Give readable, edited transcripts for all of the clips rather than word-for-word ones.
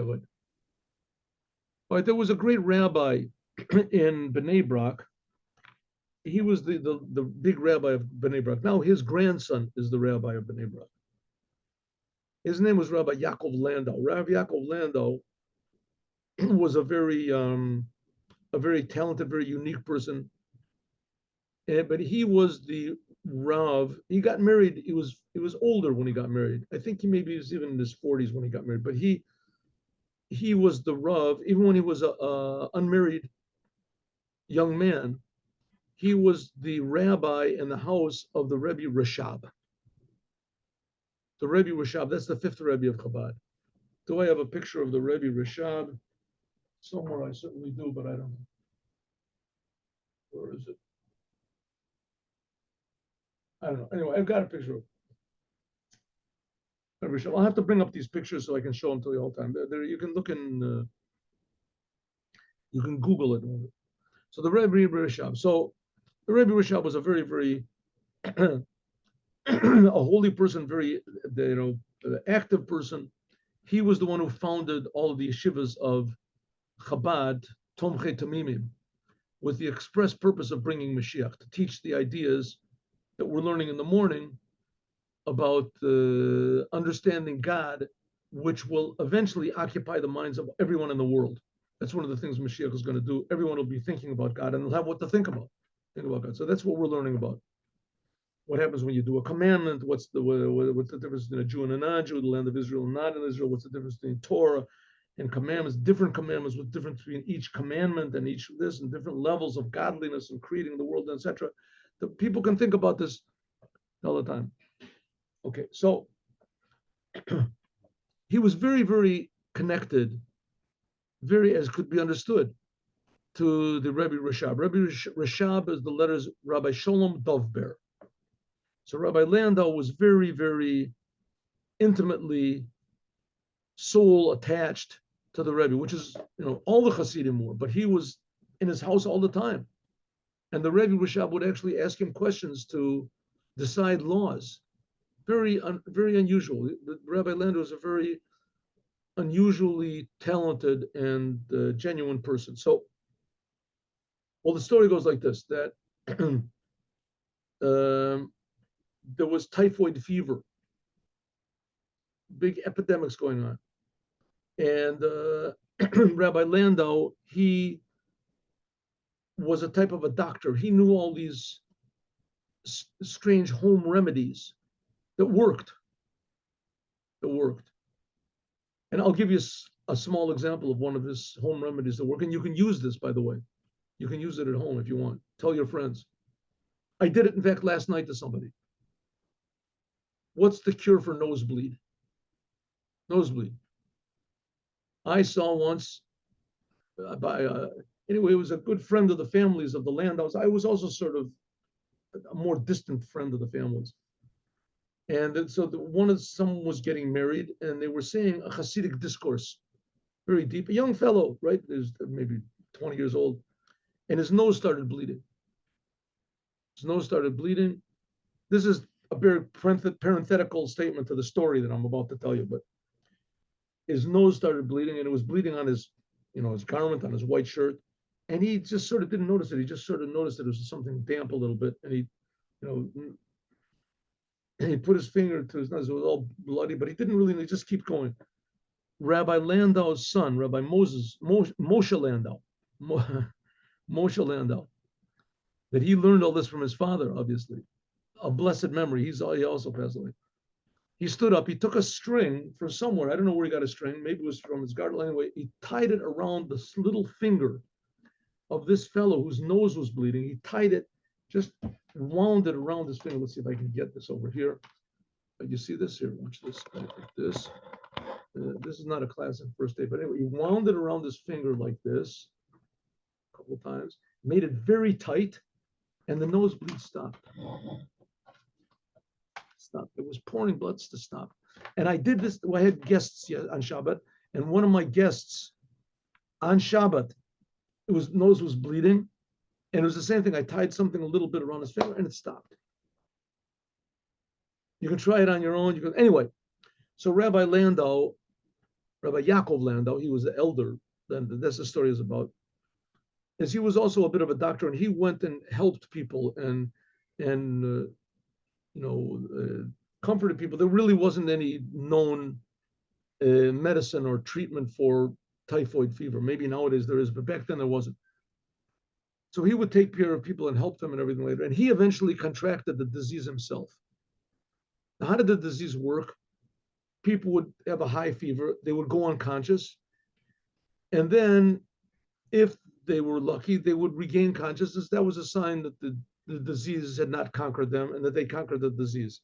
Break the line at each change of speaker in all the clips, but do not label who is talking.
what? All right, there was a great rabbi in Bnei Brak. He was the big rabbi of Bnei Brak. Now his grandson is the rabbi of Bnei Brak. His name was Rabbi Yaakov Landau. Rabbi Yaakov Landau was a very talented, very unique person. But he was the Rav. He got married. He was older when he got married. I think he maybe was even in his 40s when he got married. But he was the Rav, even when he was a unmarried young man. He was the rabbi in the house of the Rebbe Reshab. The Rebbe Reshab, that's the fifth Rebbe of Chabad. Do I have a picture of the Rebbe Reshab? Somewhere I certainly do, but I don't know. Where is it? I don't know. Anyway, I've got a picture of Rebbe Reshab. I'll have to bring up these pictures so I can show them to you all the time. You can look in, you can Google it. So the Rebbe Reshab. So the Rebbe Reshab was a very, very a holy person, very active person. He was the one who founded all of the yeshivas of Chabad, Tomchei Tamimim, with the express purpose of bringing Mashiach, to teach the ideas that we're learning in the morning about understanding God, which will eventually occupy the minds of everyone in the world. That's one of the things Mashiach is going to do. Everyone will be thinking about God and they'll have what to think about God. So that's what we're learning about. What happens when you do a commandment? What's the difference between a Jew and a non-Jew, the land of Israel and not in Israel? What's the difference between Torah and commandments? Different commandments, with difference between each commandment and each of this, and different levels of godliness and creating the world, etc. The people can think about this all the time. Okay, so he was very, very connected, very as could be understood, to the Rebbe Reshab. Rebbe Reshab is the letters Rabbi Sholom Dovber. So Rabbi Landa was very, very intimately soul attached to the Rebbe, which is, all the Chassidim were, but he was in his house all the time. And the Rebbe Reshab would actually ask him questions to decide laws. Very, very unusual. The Rabbi Landa was a very unusually talented and genuine person. So, well, the story goes like this, that there was typhoid fever, big epidemics going on. And Rabbi Landau, he was a type of a doctor. He knew all these strange home remedies that worked. And I'll give you a small example of one of his home remedies that work. And you can use this, by the way. You can use it at home if you want. Tell your friends. I did it, in fact, last night to somebody. What's the cure for nosebleed? Nosebleed. I saw once anyway, it was a good friend of the families of the Landaus. I was also sort of a more distant friend of the families. And so someone was getting married and they were saying a Chassidic discourse, very deep, a young fellow, right? There's maybe 20 years old, and his nose started bleeding. This is a very parenthetical statement to the story that I'm about to tell you, but his nose started bleeding, and it was bleeding on his garment, on his white shirt, and he just sort of didn't notice it. He just sort of noticed that it was something damp a little bit, and he put his finger to his nose. It was all bloody, but he didn't really. He just kept going. Rabbi Landau's son, Rabbi Moshe Landau, Moshe Landau, that he learned all this from his father, obviously. A blessed memory. He also passed away. He stood up, he took a string from somewhere. I don't know where he got a string. Maybe it was from his garden. Anyway, he tied it around this little finger of this fellow whose nose was bleeding. He tied it, just wound it around his finger. Let's see if I can get this over here. You see this here? Watch this. Like this. This is not a classic first aid, but anyway, he wound it around his finger like this a couple of times, made it very tight, and the nosebleed stopped. It was pouring blood to stop. And I did this. I had guests on Shabbat, and one of my guests on Shabbat, nose was bleeding, and it was the same thing. I tied something a little bit around his finger, and it stopped. You can try it on your own. Anyway. So Rabbi Landau Rabbi Yaakov Landa, he was the elder, then that's the story is about, is he was also a bit of a doctor, and he went and helped people and comforted people. There really wasn't any known medicine or treatment for typhoid fever. Maybe nowadays there is, but back then there wasn't. So he would take care of people and help them and everything later. And he eventually contracted the disease himself. Now, how did the disease work? People would have a high fever, they would go unconscious, and then if they were lucky, they would regain consciousness. That was a sign that the disease had not conquered them and that they conquered the disease.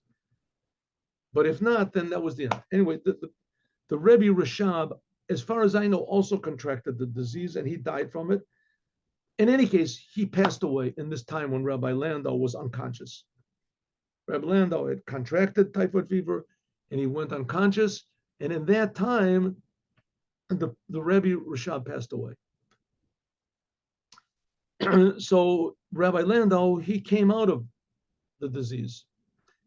But if not, then that was the end. Anyway, the Rebbe Reshab, as far as I know, also contracted the disease and he died from it. In any case, he passed away in this time when Rabbi Landa was unconscious. Rabbi Landa had contracted typhoid fever and he went unconscious. And in that time, the Rebbe Reshab passed away. So Rabbi Landa, he came out of the disease.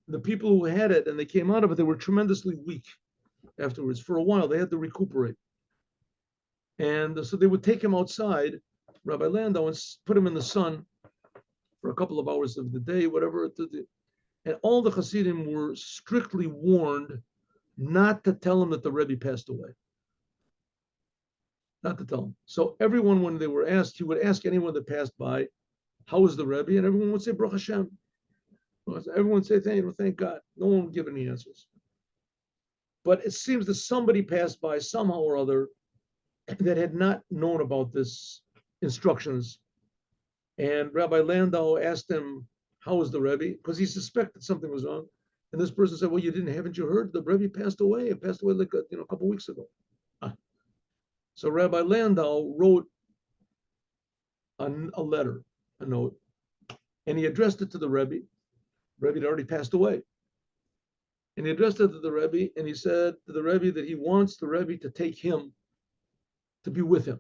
The people who had it and they came out of it, they were tremendously weak afterwards. For a while, they had to recuperate. And so they would take him outside, Rabbi Landa, and put him in the sun for a couple of hours of the day, whatever. And all the Chassidim were strictly warned not to tell him that the Rebbe passed away. Not to tell him. So everyone, when they were asked, he would ask anyone that passed by, how was the Rebbe? And everyone would say, Baruch Hashem. Everyone would say, thank God. No one would give any answers. But it seems that somebody passed by somehow or other that had not known about this instructions. And Rabbi Landau asked him, how was the Rebbe? Because he suspected something was wrong. And this person said, well, haven't you heard? The Rebbe passed away. It passed away like a couple of weeks ago. So Rabbi Landau wrote a letter, a note, and he addressed it to the Rebbe. Rebbe had already passed away. And he addressed it to the Rebbe, and he said to the Rebbe that he wants the Rebbe to take him, to be with him.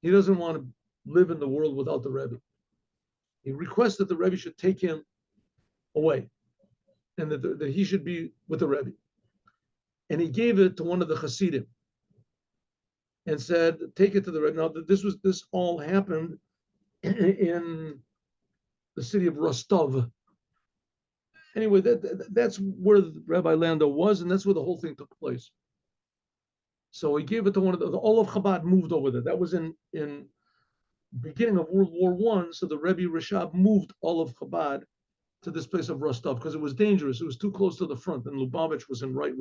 He doesn't want to live in the world without the Rebbe. He requested the Rebbe should take him away, and that he should be with the Rebbe. And he gave it to one of the Chassidim, and said, take it to the Rebbe. Now, this all happened in the city of Rostov. Anyway, that's where Rabbi Landa was, and that's where the whole thing took place. So he gave it to one of all of Chabad moved over there. That was in beginning of World War I. So the Rebbe Reshab moved all of Chabad to this place of Rostov because it was dangerous. It was too close to the front, and Lubavitch was in White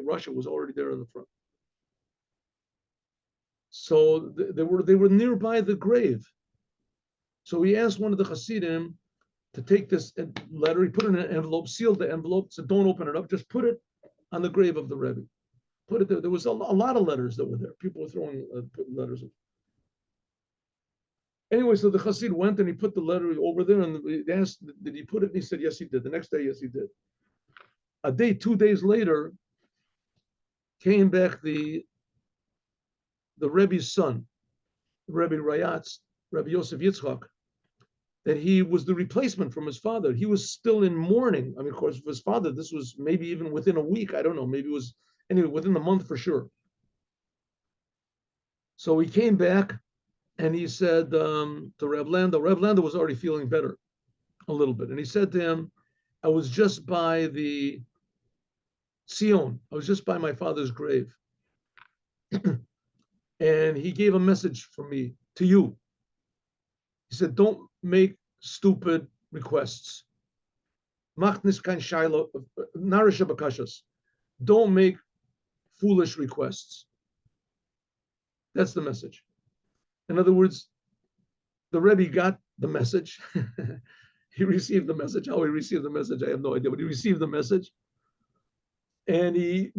Russia was already there in the front. So they were nearby the grave. So he asked one of the Chassidim to take this letter. He put it in an envelope, sealed the envelope, said, don't open it up, just put it on the grave of the Rebbe. Put it there. There was a lot of letters that were there. People were throwing letters. Anyway, so the Chassid went and he put the letter over there, and he asked, did he put it? And he said, yes, he did. The next day, yes, he did. 2 days later, came back the Rebbe's son, Rebbe Rayatz, Rebbe Yosef Yitzchak, that he was the replacement from his father. He was still in mourning. I mean, of course, for his father, this was maybe even within a week. I don't know. Maybe it was, anyway, within the month for sure. So he came back and he said to Rebbe Landa was already feeling better a little bit. And he said to him, I was just by the Sion. I was just by my father's grave. And he gave a message from me to you. He said, don't make stupid requests. Don't make foolish requests. That's the message. In other words, the Rebbe got the message. He received the message. How he received the message, I have no idea, but he received the message. And he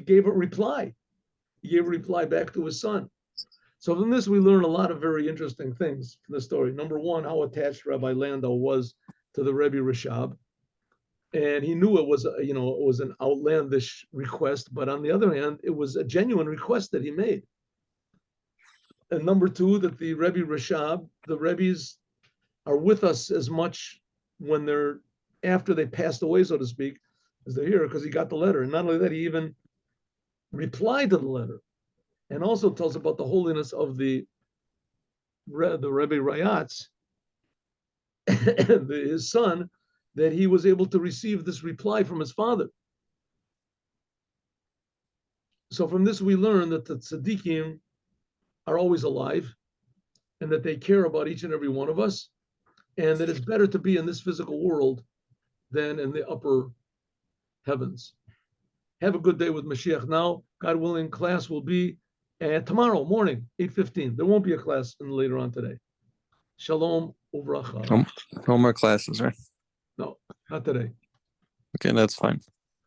gave a reply. He gave a reply back to his son. So from this, we learn a lot of very interesting things from the story. Number one, how attached Rabbi Landa was to the Rebbe Reshab. And he knew it was, it was an outlandish request, but on the other hand, it was a genuine request that he made. And number two, that the Rebbe Reshab, the Rebbes are with us as much when they're, after they passed away, so to speak, as they're here, because he got the letter. And not only that, he even reply to the letter, and also tells about the holiness of the Rebbe Rayatz, his son, that he was able to receive this reply from his father. So from this we learn that the tzaddikim are always alive, and that they care about each and every one of us, and that it's better to be in this physical world than in the upper heavens. Have a good day with Mashiach now. God willing, class will be tomorrow morning, 8:15. There won't be a class later on today. Shalom uvracha.
No more classes, right?
No, not today.
Okay, that's fine.